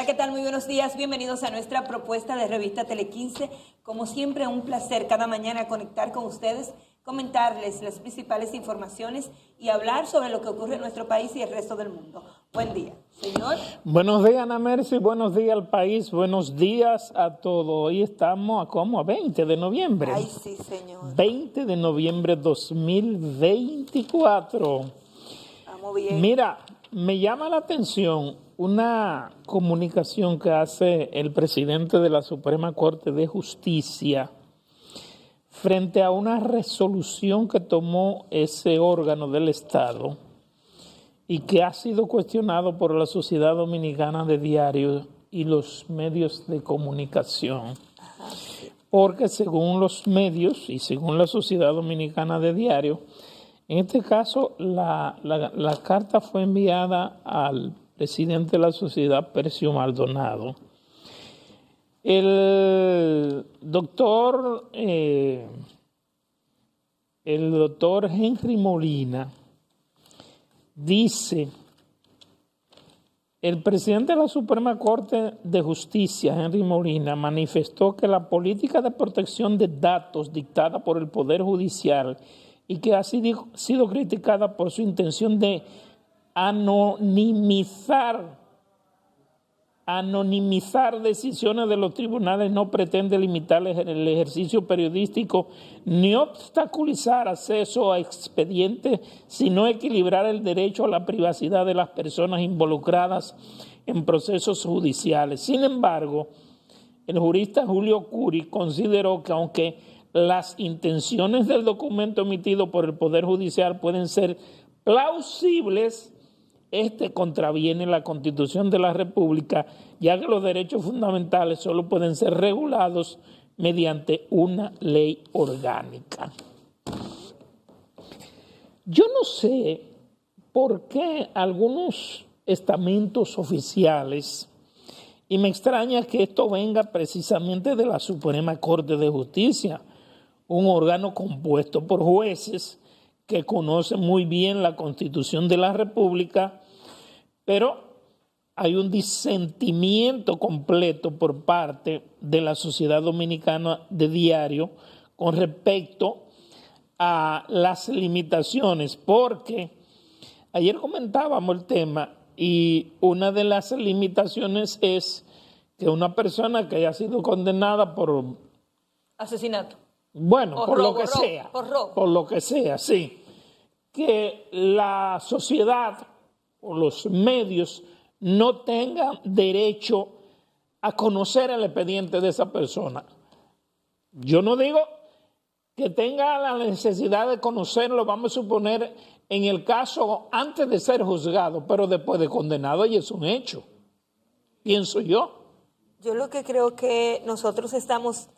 ¿qué tal? Muy buenos días. Bienvenidos a nuestra propuesta de Revista Tele 15. Como siempre, un placer cada mañana conectar con ustedes, comentarles las principales informaciones y hablar sobre lo que ocurre en nuestro país y el resto del mundo. Buen día, señor. Buenos días, Ana Mercy. Buenos días al país. Buenos días a todos. Hoy estamos a 20 de noviembre. Ay, sí, señor. 20 de noviembre 2024. Estamos bien. Mira, me llama la atención una comunicación que hace el presidente de la Suprema Corte de Justicia frente a una resolución que tomó ese órgano del Estado y que ha sido cuestionado por la Sociedad Dominicana de Diario y los medios de comunicación. Porque según los medios y según la Sociedad Dominicana de Diario, en este caso la carta fue enviada al presidente de la sociedad, Percio Maldonado. El doctor Henry Molina dice: el presidente de la Suprema Corte de Justicia, Henry Molina, manifestó que la política de protección de datos dictada por el Poder Judicial y que ha sido criticada por su intención de anonimizar decisiones de los tribunales no pretende limitar el ejercicio periodístico ni obstaculizar acceso a expedientes, sino equilibrar el derecho a la privacidad de las personas involucradas en procesos judiciales. Sin embargo, el jurista Julio Curi consideró que aunque las intenciones del documento emitido por el Poder Judicial pueden ser plausibles, este contraviene la Constitución de la República, ya que los derechos fundamentales solo pueden ser regulados mediante una ley orgánica. Yo no sé por qué algunos estamentos oficiales, y me extraña que esto venga precisamente de la Suprema Corte de Justicia, un órgano compuesto por jueces que conocen muy bien la Constitución de la República, pero hay un disentimiento completo por parte de la Sociedad Dominicana de Diario con respecto a las limitaciones, porque ayer comentábamos el tema y una de las limitaciones es que una persona que haya sido condenada por asesinato. Bueno, por robo, lo que sea. Por robo. Por lo que sea, sí. Que la sociedad o los medios no tengan derecho a conocer el expediente de esa persona. Yo no digo que tenga la necesidad de conocerlo, vamos a suponer, en el caso antes de ser juzgado, pero después de condenado, y es un hecho, pienso yo. Yo lo que creo que nosotros estamos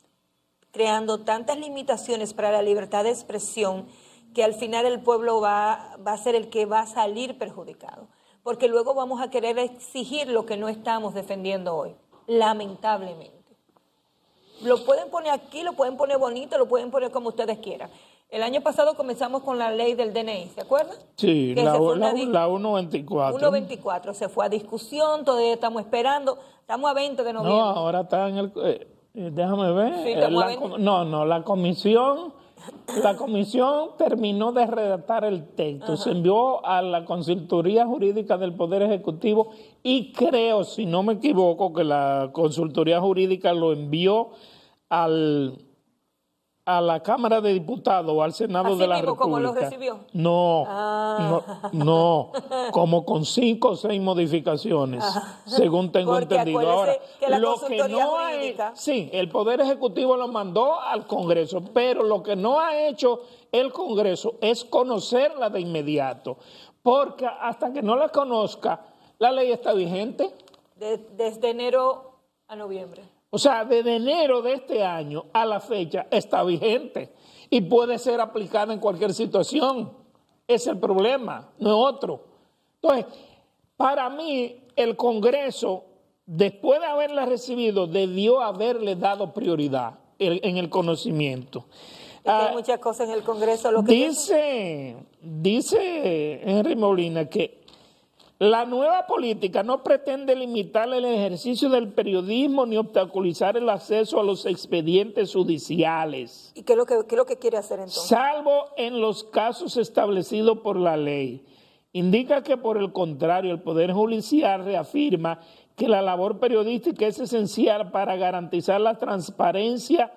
creando tantas limitaciones para la libertad de expresión que al final el pueblo va a ser el que va a salir perjudicado. Porque luego vamos a querer exigir lo que no estamos defendiendo hoy, lamentablemente. Lo pueden poner aquí, lo pueden poner bonito, lo pueden poner como ustedes quieran. El año pasado comenzamos con la ley del DNI, ¿se acuerdan? Sí, que la 124. 124, se fue a discusión, todavía estamos esperando, estamos a 20 de noviembre. No, ahora está en el... déjame ver. Sí, la comisión terminó de redactar el texto. Ajá. Se envió a la Consultoría Jurídica del Poder Ejecutivo y creo, si no me equivoco, que la Consultoría Jurídica lo envió a la Cámara de Diputados o al Senado de la República. ¿Cómo lo recibió? No, como con 5 o 6 modificaciones, según tengo entendido. Ahora, que la Consultoría Jurídica... Sí, el Poder Ejecutivo lo mandó al Congreso, pero lo que no ha hecho el Congreso es conocerla de inmediato, porque hasta que no la conozca, la ley está vigente. Desde enero a noviembre. O sea, desde enero de este año a la fecha está vigente y puede ser aplicada en cualquier situación. Es el problema, no es otro. Entonces, para mí, el Congreso, después de haberla recibido, debió haberle dado prioridad en el conocimiento. Hay muchas cosas en el Congreso. Dice Henry Molina que La nueva política no pretende limitar el ejercicio del periodismo ni obstaculizar el acceso a los expedientes judiciales. ¿Y qué es lo que quiere hacer entonces? Salvo en los casos establecidos por la ley. Indica que, por el contrario, el Poder Judicial reafirma que la labor periodística es esencial para garantizar la transparencia,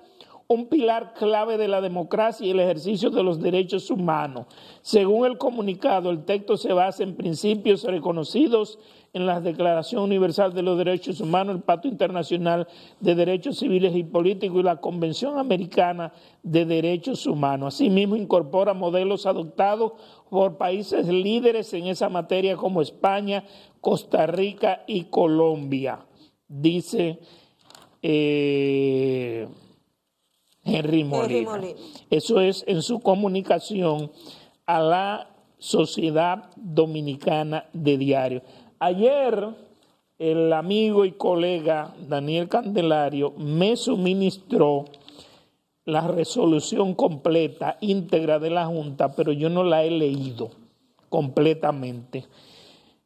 un pilar clave de la democracia y el ejercicio de los derechos humanos. Según el comunicado, el texto se basa en principios reconocidos en la Declaración Universal de los Derechos Humanos, el Pacto Internacional de Derechos Civiles y Políticos y la Convención Americana de Derechos Humanos. Asimismo, incorpora modelos adoptados por países líderes en esa materia como España, Costa Rica y Colombia, dice Henry Molina. Eso es en su comunicación a la Sociedad Dominicana de Diario. Ayer el amigo y colega Daniel Candelario me suministró la resolución completa, íntegra de la Junta, pero yo no la he leído completamente.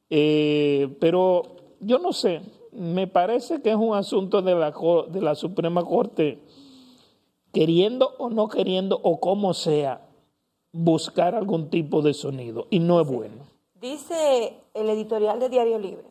Pero yo no sé, me parece que es un asunto de la Suprema Corte, queriendo o no queriendo, o como sea, buscar algún tipo de sonido, y no es bueno. Dice el editorial de Diario Libre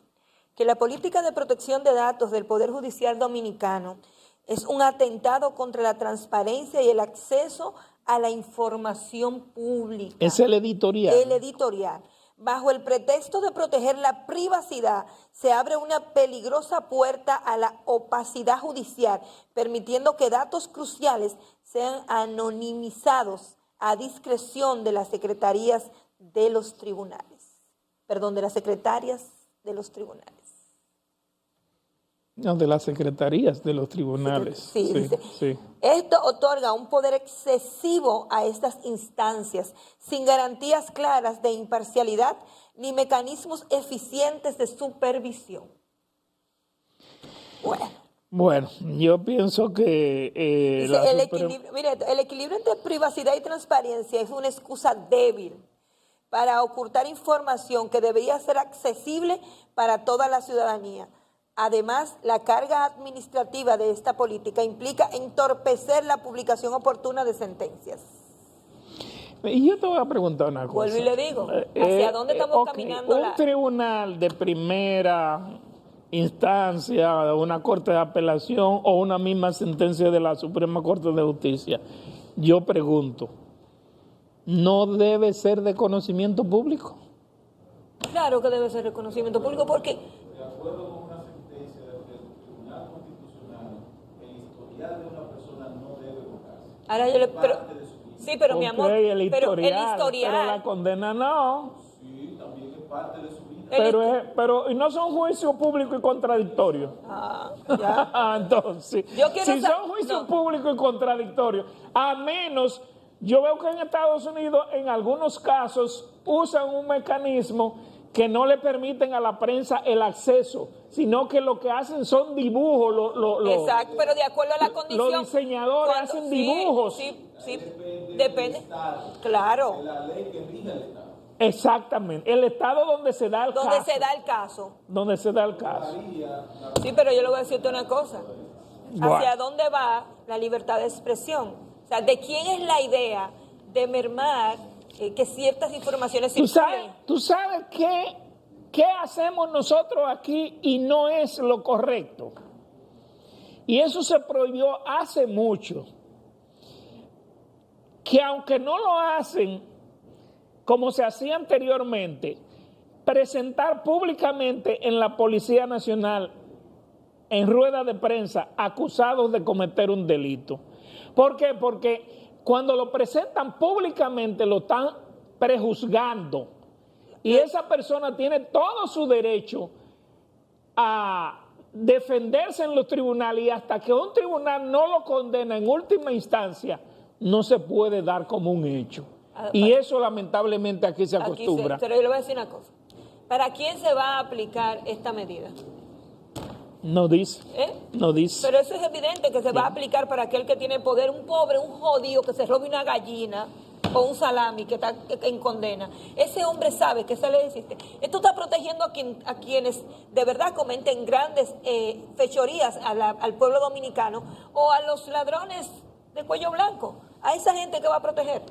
que la política de protección de datos del Poder Judicial Dominicano es un atentado contra la transparencia y el acceso a la información pública. Es el editorial. El editorial. Bajo el pretexto de proteger la privacidad, se abre una peligrosa puerta a la opacidad judicial, permitiendo que datos cruciales sean anonimizados a discreción de las secretarías de los tribunales. Perdón, de las secretarias de los tribunales. No, de las secretarías de los tribunales. Sí, dice. Sí. Esto otorga un poder excesivo a estas instancias, sin garantías claras de imparcialidad ni mecanismos eficientes de supervisión. Bueno, yo pienso que el equilibrio entre privacidad y transparencia es una excusa débil para ocultar información que debería ser accesible para toda la ciudadanía. Además, la carga administrativa de esta política implica entorpecer la publicación oportuna de sentencias. Y yo te voy a preguntar una cosa. Vuelvo y le digo, ¿hacia dónde estamos caminando? Un tribunal de primera instancia, una corte de apelación o una misma sentencia de la Suprema Corte de Justicia, yo pregunto, ¿no debe ser de conocimiento público? Claro que debe ser de conocimiento público porque... De acuerdo con una sentencia del Tribunal Constitucional, el historial de una persona no debe borrarse. Ahora yo le... Pero mi amor, el historial, pero la condena no. Sí, también es parte de su vida. Pero no son juicios públicos y contradictorios. Ya. Entonces, si son juicios públicos y contradictorios, a menos, yo veo que en Estados Unidos en algunos casos usan un mecanismo que no le permiten a la prensa el acceso, sino que lo que hacen son dibujos. Exacto, pero de acuerdo a la condición. Los diseñadores hacen dibujos. Sí, depende. Claro. La ley que rige el Estado. Exactamente, el Estado donde se da el caso. Donde se da el caso. Sí, pero yo le voy a decirte una cosa. ¿Hacia dónde va la libertad de expresión? O sea, ¿de quién es la idea de mermar que ciertas informaciones circulen? ¿Tú sabes qué hacemos nosotros aquí y no es lo correcto? Y eso se prohibió hace mucho. Que aunque no lo hacen como se hacía anteriormente, presentar públicamente en la Policía Nacional, en rueda de prensa, acusados de cometer un delito. ¿Por qué? Porque cuando lo presentan públicamente lo están prejuzgando y esa persona tiene todo su derecho a defenderse en los tribunales y hasta que un tribunal no lo condena en última instancia, no se puede dar como un hecho. Y eso lamentablemente aquí se acostumbra. Pero yo le voy a decir una cosa. ¿Para quién se va a aplicar esta medida? No dice. No dice. Pero eso es evidente que se va a aplicar para aquel que tiene poder, un pobre, un jodido que se robe una gallina o un salami que está en condena. Ese hombre sabe que esa ley existe. Esto está protegiendo a quienes de verdad cometen grandes fechorías al pueblo dominicano o a los ladrones de cuello blanco. A esa gente que va a proteger.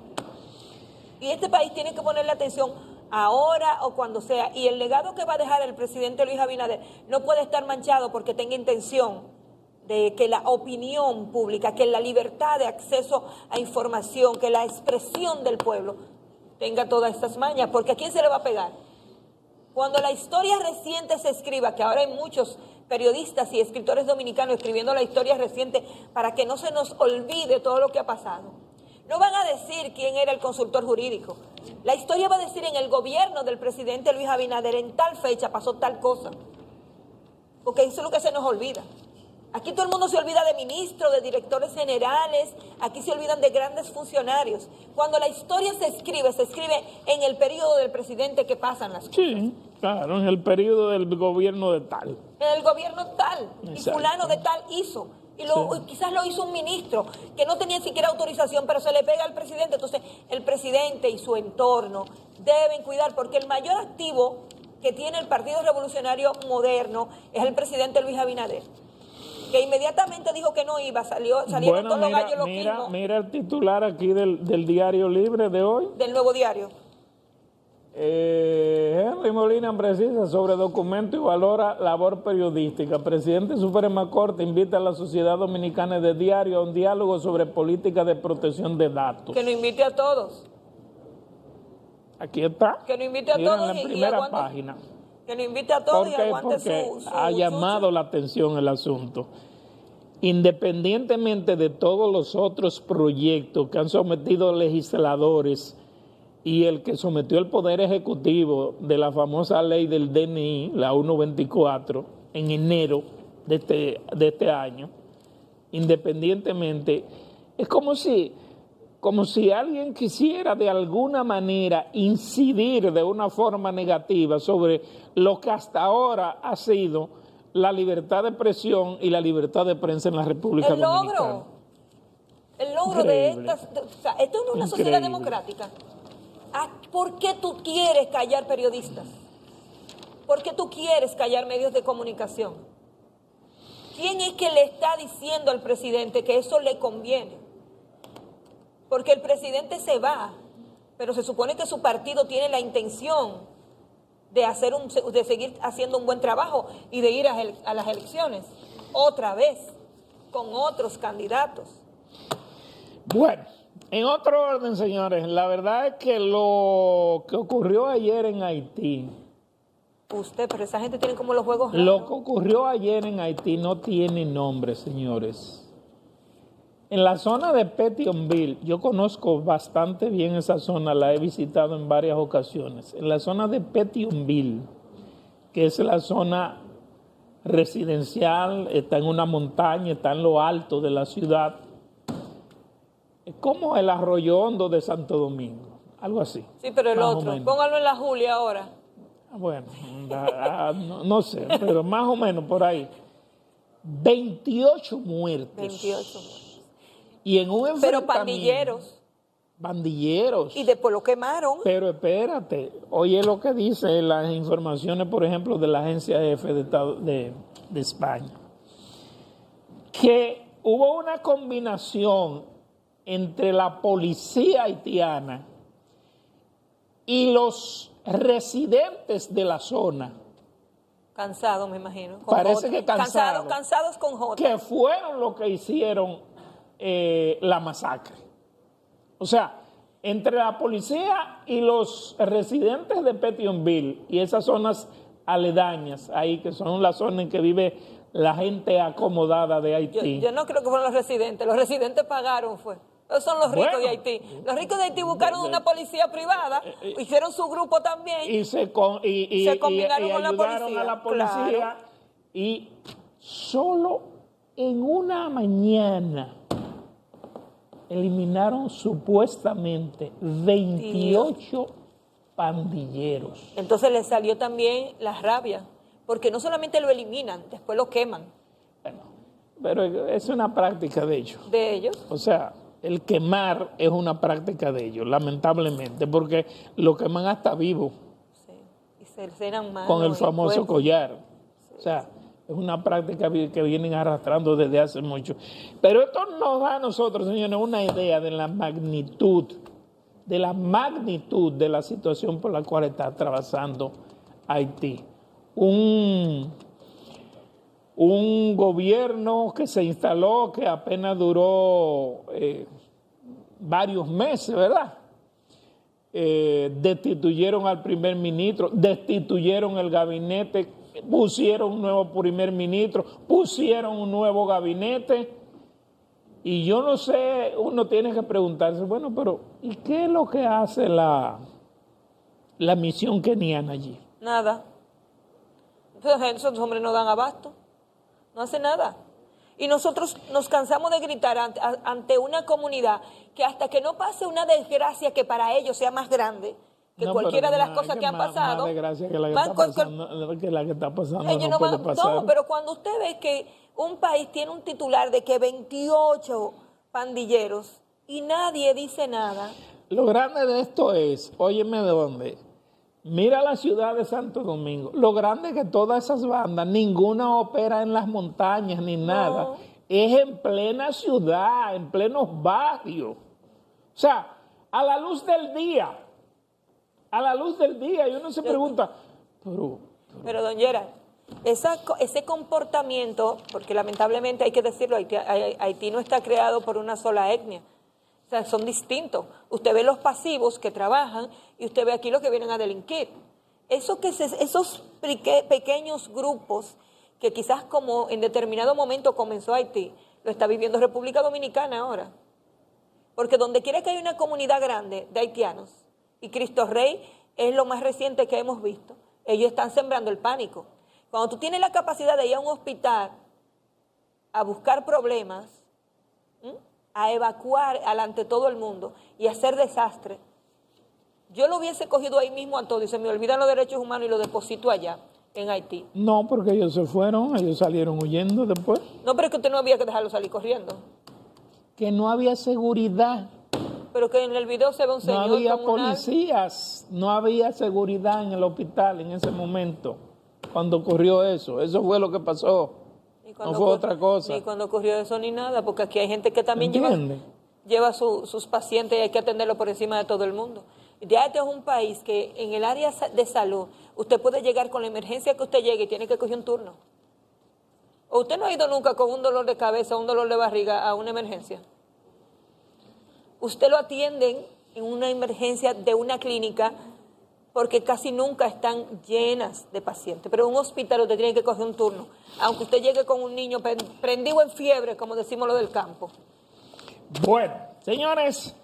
Y este país tiene que ponerle atención ahora o cuando sea. Y el legado que va a dejar el presidente Luis Abinader no puede estar manchado porque tenga intención de que la opinión pública, que la libertad de acceso a información, que la expresión del pueblo tenga todas estas mañas. Porque ¿a quién se le va a pegar? Cuando la historia reciente se escriba, que ahora hay muchos periodistas y escritores dominicanos escribiendo la historia reciente para que no se nos olvide todo lo que ha pasado. No van a decir quién era el consultor jurídico. La historia va a decir en el gobierno del presidente Luis Abinader, en tal fecha pasó tal cosa. Porque eso es lo que se nos olvida. Aquí todo el mundo se olvida de ministros, de directores generales, aquí se olvidan de grandes funcionarios. Cuando la historia se escribe en el periodo del presidente que pasan las cosas. Sí, claro, en el periodo del gobierno de tal. En el gobierno tal, Exacto. Y fulano de tal hizo. Y Sí. quizás lo hizo un ministro que no tenía siquiera autorización, pero se le pega al presidente. Entonces, el presidente y su entorno deben cuidar, porque el mayor activo que tiene el Partido Revolucionario Moderno es el presidente Luis Abinader, que inmediatamente dijo que no iba, salieron todos los gallos loquimos mira el titular aquí del Diario Libre de hoy. del Nuevo Diario. Henry Molina precisa sobre documento y valora labor periodística. Presidente de Suprema Corte invita a la Sociedad Dominicana de Diario a un diálogo sobre política de protección de datos. Que nos invite a todos. Aquí está. Que nos invite a Miren todos en la y primera aguante. página. Que nos invite a todos y aguante Porque su ha llamado la atención el asunto. Independientemente de todos los otros proyectos que han sometido legisladores y el que sometió el Poder Ejecutivo de la famosa ley del DNI, la 124, en enero de este año, independientemente, es como si alguien quisiera de alguna manera incidir de una forma negativa sobre lo que hasta ahora ha sido la libertad de expresión y la libertad de prensa en la República Dominicana. El logro Increíble. esto no es una sociedad Increíble. democrática. ¿Por qué tú quieres callar periodistas? ¿Por qué tú quieres callar medios de comunicación? ¿Quién es que le está diciendo al presidente que eso le conviene? Porque el presidente se va, pero se supone que su partido tiene la intención de seguir haciendo un buen trabajo y de ir a las elecciones otra vez con otros candidatos. Bueno, en otro orden, señores, la verdad es que lo que ocurrió ayer en Haití, Pero esa gente tiene como los juegos lo raros. que ocurrió ayer en Haití no tiene nombre, señores. En la zona de Petionville, yo conozco bastante bien esa zona, la he visitado en varias ocasiones. En la zona de Petionville, que es la zona residencial, está en una montaña, está en lo alto de la ciudad. Es como el Arroyo Hondo de Santo Domingo, algo así. Sí, pero el más o otro, menos. póngalo en la Julia ahora. Bueno, no sé, pero más o menos por ahí. 28 muertos. 28. Y en un Pero enfrentamiento. pandilleros. Pandilleros. Y después lo quemaron. Pero espérate, oye lo que dice las informaciones, por ejemplo, de la agencia F de España. Que hubo una combinación entre la policía haitiana y los residentes de la zona, Cansados, me imagino. Parece J. que cansados. Cansados con J. que fueron los que hicieron la masacre. O sea, entre la policía y los residentes de Petionville y esas zonas aledañas ahí, que son las zonas en que vive la gente acomodada de Haití. Yo no creo que fueron los residentes pagaron fue. Esos son los ricos Bueno. de Haití. Los ricos de Haití buscaron una policía privada, hicieron su grupo también. Y se combinaron con la ayudaron policía, a la policía. claro. Y solo en una mañana eliminaron supuestamente 28 pandilleros. Entonces les salió también la rabia, porque no solamente lo eliminan, después lo queman Bueno, pero es una práctica de ellos. de ellos. O sea, el quemar es una práctica de ellos, lamentablemente, porque lo queman hasta vivo Sí. Y se cercenan manos con el y famoso cuerpos. collar. O sea, es una práctica que vienen arrastrando desde hace mucho. Pero esto nos da a nosotros, señores, una idea de la magnitud de la situación por la cual está atravesando Haití. Un gobierno que se instaló, que apenas duró varios meses, ¿verdad? Destituyeron al primer ministro, destituyeron el gabinete, pusieron un nuevo primer ministro, pusieron un nuevo gabinete. Y yo no sé, uno tiene que preguntarse, bueno, pero ¿y qué es lo que hace la misión keniana allí? Nada. Entonces, esos hombres no dan abasto. No hacen nada. Y nosotros nos cansamos de gritar ante una comunidad que hasta que no pase una desgracia que para ellos sea más grande que No, cualquiera pero de las cosas que han pasado. Más desgracia que la que más está pasando, que la que está pasando ellos no puede van, pasar. no, pero cuando usted ve que un país tiene un titular de que 28 pandilleros y nadie dice nada. Lo grande de esto es, óyeme de dónde, mira la ciudad de Santo Domingo, lo grande es que todas esas bandas, ninguna opera en las montañas ni nada, es en plena ciudad, en plenos barrios. O sea, a la luz del día, y uno se pregunta, Pero don Gerard, ese comportamiento, porque lamentablemente hay que decirlo, Haití no está creado por una sola etnia. O sea, son distintos. Usted ve los pasivos que trabajan y usted ve aquí los que vienen a delinquir. Esos pequeños grupos que quizás como en determinado momento comenzó Haití, lo está viviendo República Dominicana ahora. Porque donde quiera que haya una comunidad grande de haitianos, y Cristo Rey es lo más reciente que hemos visto, ellos están sembrando el pánico. Cuando tú tienes la capacidad de ir a un hospital a buscar problemas, a evacuar ante todo el mundo y hacer desastre, yo lo hubiese cogido ahí mismo a todo y se me olvidan los derechos humanos y lo deposito allá, en Haití. No, porque ellos se fueron, ellos salieron huyendo después. No, pero es que usted no había que dejarlo salir corriendo. Que no había seguridad. Pero que en el video se ve un señor No había comunal. policías, no había seguridad en el hospital en ese momento, cuando ocurrió eso. Eso fue lo que pasó, no fue otra cosa. Ni cuando ocurrió eso ni nada, porque aquí hay gente que también ¿Entiende? lleva sus pacientes y hay que atenderlo por encima de todo el mundo. Ya este es un país que en el área de salud, usted puede llegar con la emergencia que usted llegue y tiene que coger un turno. ¿O usted no ha ido nunca con un dolor de cabeza, un dolor de barriga a una emergencia? Usted lo atienden en una emergencia de una clínica porque casi nunca están llenas de pacientes. Pero en un hospital usted tiene que coger un turno, aunque usted llegue con un niño prendido en fiebre, como decimos lo del campo. Bueno, señores,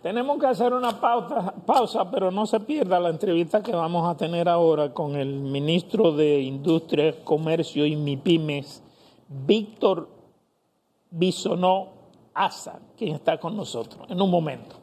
tenemos que hacer una pausa, pero no se pierda la entrevista que vamos a tener ahora con el ministro de Industria, Comercio y MIPYMES, Víctor Bisonó Asa, quien está con nosotros en un momento.